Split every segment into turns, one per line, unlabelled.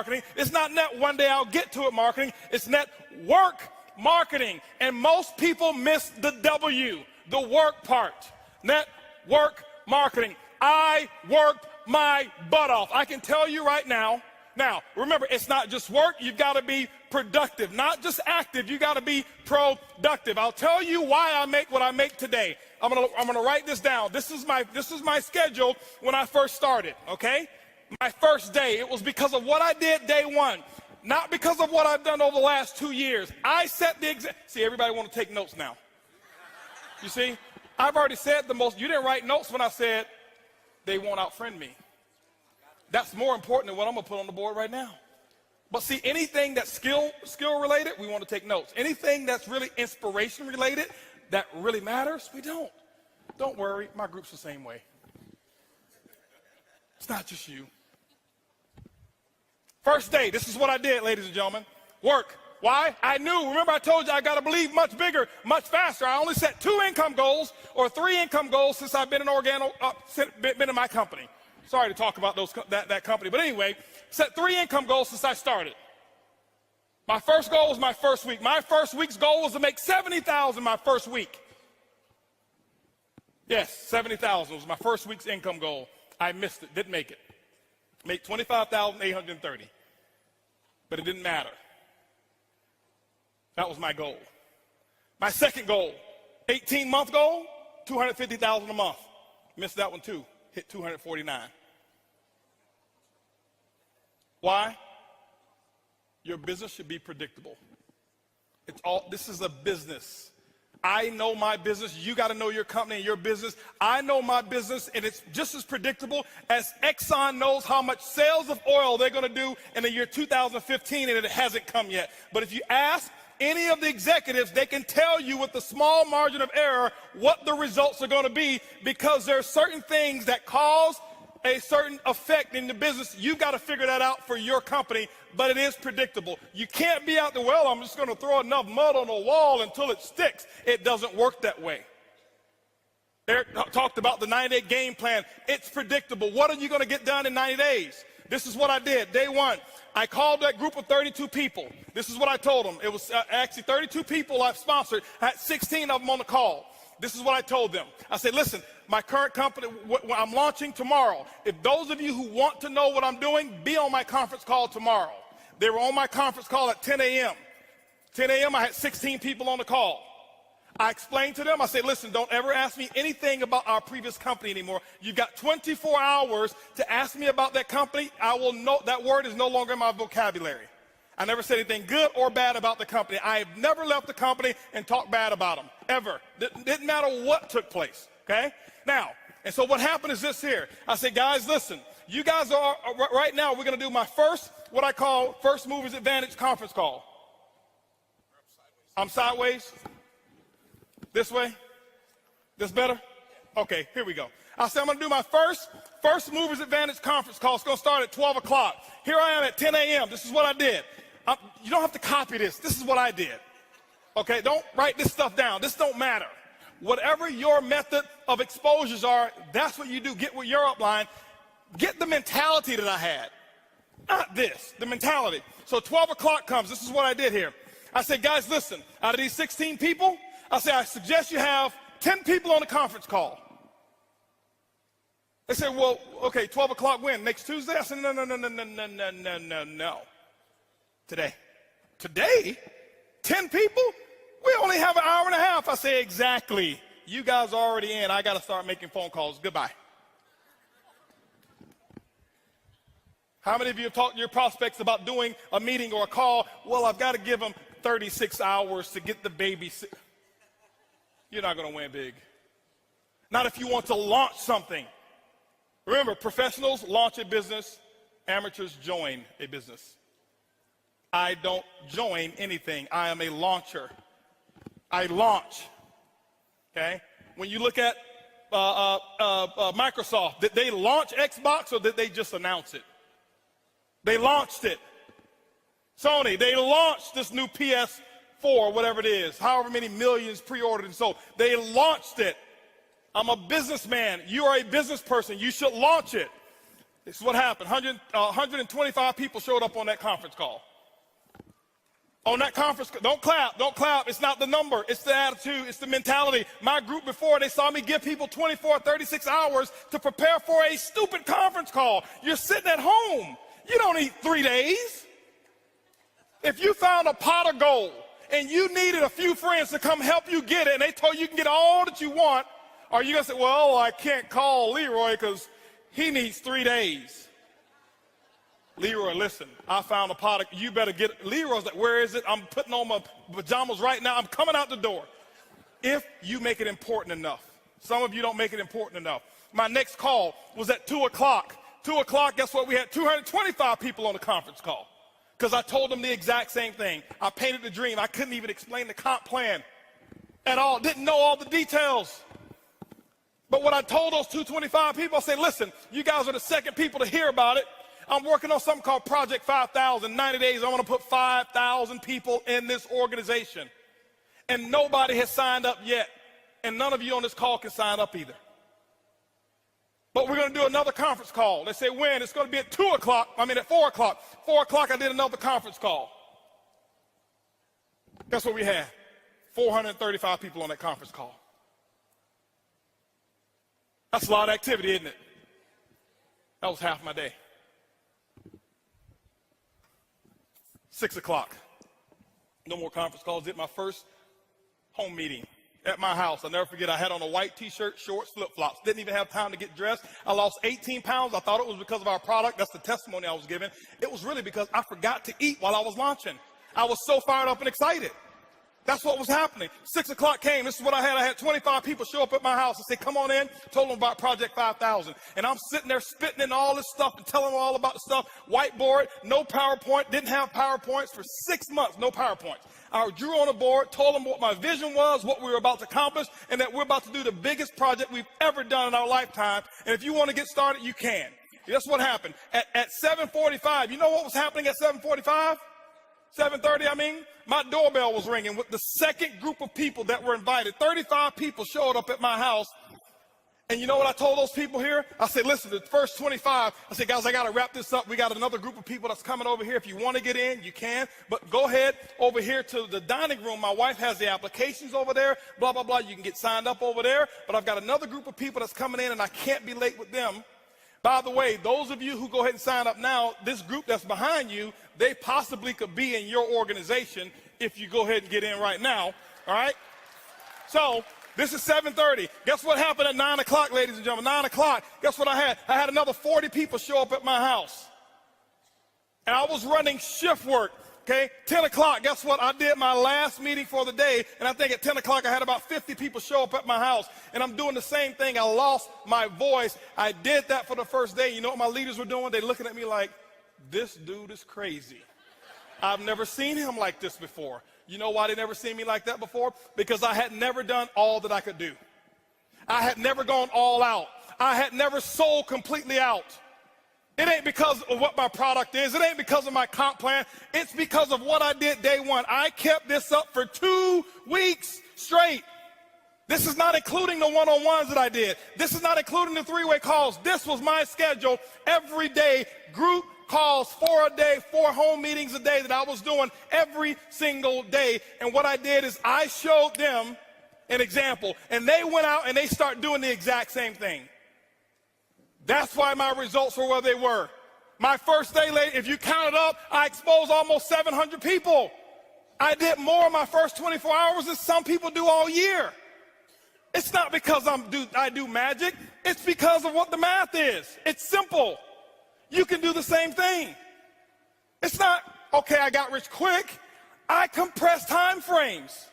marketing. It's not one day I'll get to it marketing. It's network marketing. And most people miss the W, the work part. Network marketing. I worked my butt off. I can tell you right now. Now, remember, it's not just work. You've got to be productive, not just active. You got to be productive. I'll tell you why I make what I make today. I'm gonna write this down. This is my schedule when I first started. Okay, my first day. It was because of what I did day one, not because of what I've done over the last 2 years. I set the example. See, everybody want to take notes now. You see, I've already said the most. You didn't write notes when I said they won't outfriend me. That's more important than what I'm going to put on the board right now. But see, anything that's skill related, we want to take notes. Anything that's really inspiration related, that really matters, we don't. Don't worry, my group's the same way. It's not just you. First day, this is what I did, ladies and gentlemen. Work. Why? I knew. Remember I told you I got to believe much bigger, much faster. I only set 2 income goals or 3 income goals since I've been been in my company. Sorry to talk about that company. But anyway, set 3 income goals since I started. My first goal was my first week. My first week's goal was to make $70,000 my first week. Yes, $70,000 was my first week's income goal. I missed it, didn't make it. Make $25,830. But it didn't matter. That was my goal. My second goal, 18-month goal, $250,000 a month. Missed that one too. Hit 249. Why? Your business should be predictable. This is a business. I know my business. You got to know your company and your business. I know my business, and it's just as predictable as Exxon knows how much sales of oil they're going to do in the year 2015, and it hasn't come yet. But if you ask any of the executives, they can tell you with a small margin of error what the results are going to be, because there are certain things that cause a certain effect in the business. You've got to figure that out for your company, but it is predictable. You can't be out there, well, I'm just going to throw enough mud on the wall until it sticks. It doesn't work that way. Eric talked about the 90-day game plan. It's predictable. What are you going to get done in 90 days? This is what I did. Day one, I called that group of 32 people. This is what I told them. It was actually 32 people I've sponsored. I had 16 of them on the call. This is what I told them. I said, listen, my current company, I'm launching tomorrow. If those of you who want to know what I'm doing, be on my conference call tomorrow. They were on my conference call at 10 a.m. 10 a.m., I had 16 people on the call. I explained to them, I said, listen, don't ever ask me anything about our previous company anymore. You've got 24 hours to ask me about that company. I will know that word is no longer in my vocabulary. I never said anything good or bad about the company. I have never left the company and talked bad about them, ever. Didn't matter what took place, okay? Now, and so what happened is this here. I said, guys, listen, you guys are, right now, we're going to do my first, what I call First Movers Advantage conference call. I'm sideways. This way? This better? Okay, here we go. I said I'm going to do my First Movers Advantage conference call. It's going to start at 12 o'clock. Here I am at 10 a.m. This is what I did. You don't have to copy this. This is what I did. Okay, don't write this stuff down. This don't matter. Whatever your method of exposures are, that's what you do. Get with your upline. Get the mentality that I had. Not this, the mentality. So 12 o'clock comes. This is what I did here. I said, guys, listen, out of these 16 people, I said, I suggest you have 10 people on the conference call. They said, well, okay, 12 o'clock when? Next Tuesday? I said, no. Today. Today? 10 people? We only have an hour and a half. I say, exactly. You guys are already in. I got to start making phone calls. Goodbye. How many of you have talked to your prospects about doing a meeting or a call? Well, I've got to give them 36 hours to get the baby. You're not going to win big. Not if you want to launch something. Remember, professionals launch a business. Amateurs join a business. I don't join anything. I am a launcher. I launch. Okay? When you look at Microsoft, did they launch Xbox or did they just announce it? They launched it. Sony, they launched this new PS4, whatever it is, however many millions pre-ordered and sold. They launched it. I'm a businessman. You are a business person. You should launch it. This is what happened. 125 people showed up on that conference call. On that conference, don't clap, don't clap. It's not the number, it's the attitude, it's the mentality. My group before, they saw me give people 24, 36 hours to prepare for a stupid conference call. You're sitting at home. You don't need 3 days. If you found a pot of gold and you needed a few friends to come help you get it, and they told you can get all that you want, are you going to say, well, I can't call Leroy because he needs 3 days? Leroy, listen, I found a pot of, you better get it. Leroy's like, where is it? I'm putting on my pajamas right now. I'm coming out the door. If you make it important enough. Some of you don't make it important enough. My next call was at 2 o'clock. 2 o'clock, guess what? We had 225 people on the conference call because I told them the exact same thing. I painted the dream. I couldn't even explain the comp plan at all. Didn't know all the details. But what I told those 225 people, I said, listen, you guys are the second people to hear about it. I'm working on something called Project 5,000. 90 days, I want to put 5,000 people in this organization. And nobody has signed up yet. And none of you on this call can sign up either. But we're going to do another conference call. They say when? It's going to be at 2 o'clock. At 4 o'clock. 4 o'clock, I did another conference call. Guess what we had? 435 people on that conference call. That's a lot of activity, isn't it? That was half my day. 6 o'clock. No more conference calls. Did my first home meeting at my house. I'll never forget, I had on a white t-shirt, shorts, flip-flops. Didn't even have time to get dressed. I lost 18 pounds. I thought it was because of our product. That's the testimony I was giving. It was really because I forgot to eat while I was launching. I was so fired up and excited. That's what was happening. 6 o'clock came. This is what I had. I had 25 people show up at my house and say, come on in. Told them about Project 5,000. And I'm sitting there spitting in all this stuff and telling them all about the stuff. Whiteboard, no PowerPoint. Didn't have PowerPoints for 6 months. No PowerPoints. I drew on a board, told them what my vision was, what we were about to accomplish, and that we're about to do the biggest project we've ever done in our lifetime. And if you want to get started, you can. That's what happened. At 7:45, you know what was happening at 7:45? 7:30, my doorbell was ringing with the second group of people that were invited. 35 people showed up at my house. And you know what I told those people here? I said, listen, the first 25, I said, guys, I got to wrap this up. We got another group of people that's coming over here. If you want to get in, you can. But go ahead over here to the dining room. My wife has the applications over there, blah, blah, blah. You can get signed up over there. But I've got another group of people that's coming in, and I can't be late with them. By the way, those of you who go ahead and sign up now, this group that's behind you, they possibly could be in your organization if you go ahead and get in right now, all right? So this is 7:30. Guess what happened at 9 o'clock, ladies and gentlemen? 9 o'clock, guess what I had? I had another 40 people show up at my house. And I was running shift work, okay? 10 o'clock, guess what? I did my last meeting for the day, and I think at 10 o'clock I had about 50 people show up at my house. And I'm doing the same thing. I lost my voice. I did that for the first day. You know what my leaders were doing? They're looking at me like, this dude is crazy. I've never seen him like this before. You know why they never seen me like that before? Because I had never done all that I could do. I had never gone all out. I had never sold completely out. It ain't because of what my product is. It ain't because of my comp plan. It's because of what I did day one. I kept this up for 2 weeks straight. This is not including the one-on-ones that I did. This is not including the three-way calls. This was my schedule every day, group calls 4 a day, 4 home meetings a day that I was doing every single day. And what I did is I showed them an example, and they went out and they start doing the exact same thing. That's why my results were where they were. My first day, if you count it up, I exposed almost 700 people. I did more in my first 24 hours than some people do all year. It's not because I do magic. It's because of what the math is. It's simple. You can do the same thing. It's not, okay, I got rich quick. I compress time frames.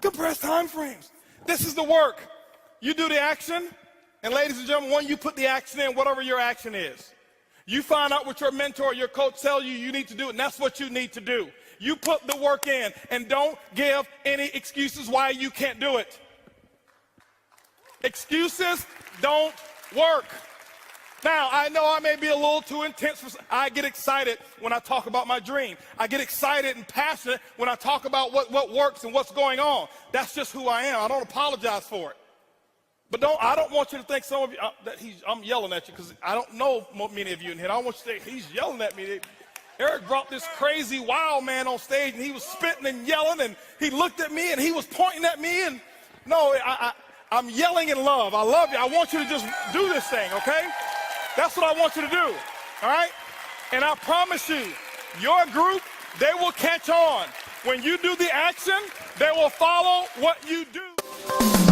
Compress time frames. This is the work. You do the action, and ladies and gentlemen, when you put the action in, whatever your action is, you find out what your mentor or your coach tells you need to do, and that's what you need to do. You put the work in, and don't give any excuses why you can't do it. Excuses don't work. Now, I know I may be a little too intense. I get excited when I talk about my dream. I get excited and passionate when I talk about what works and what's going on. That's just who I am. I don't apologize for it. But I don't want you to think some of you, that I'm yelling at you, because I don't know many of you in here. I don't want you to think he's yelling at me. Eric brought this crazy wild man on stage, and he was spitting and yelling, and he looked at me, and he was pointing at me. And no, I'm yelling in love. I love you. I want you to just do this thing, okay? That's what I want you to do, all right? And I promise you, your group, they will catch on. When you do the action, they will follow what you do.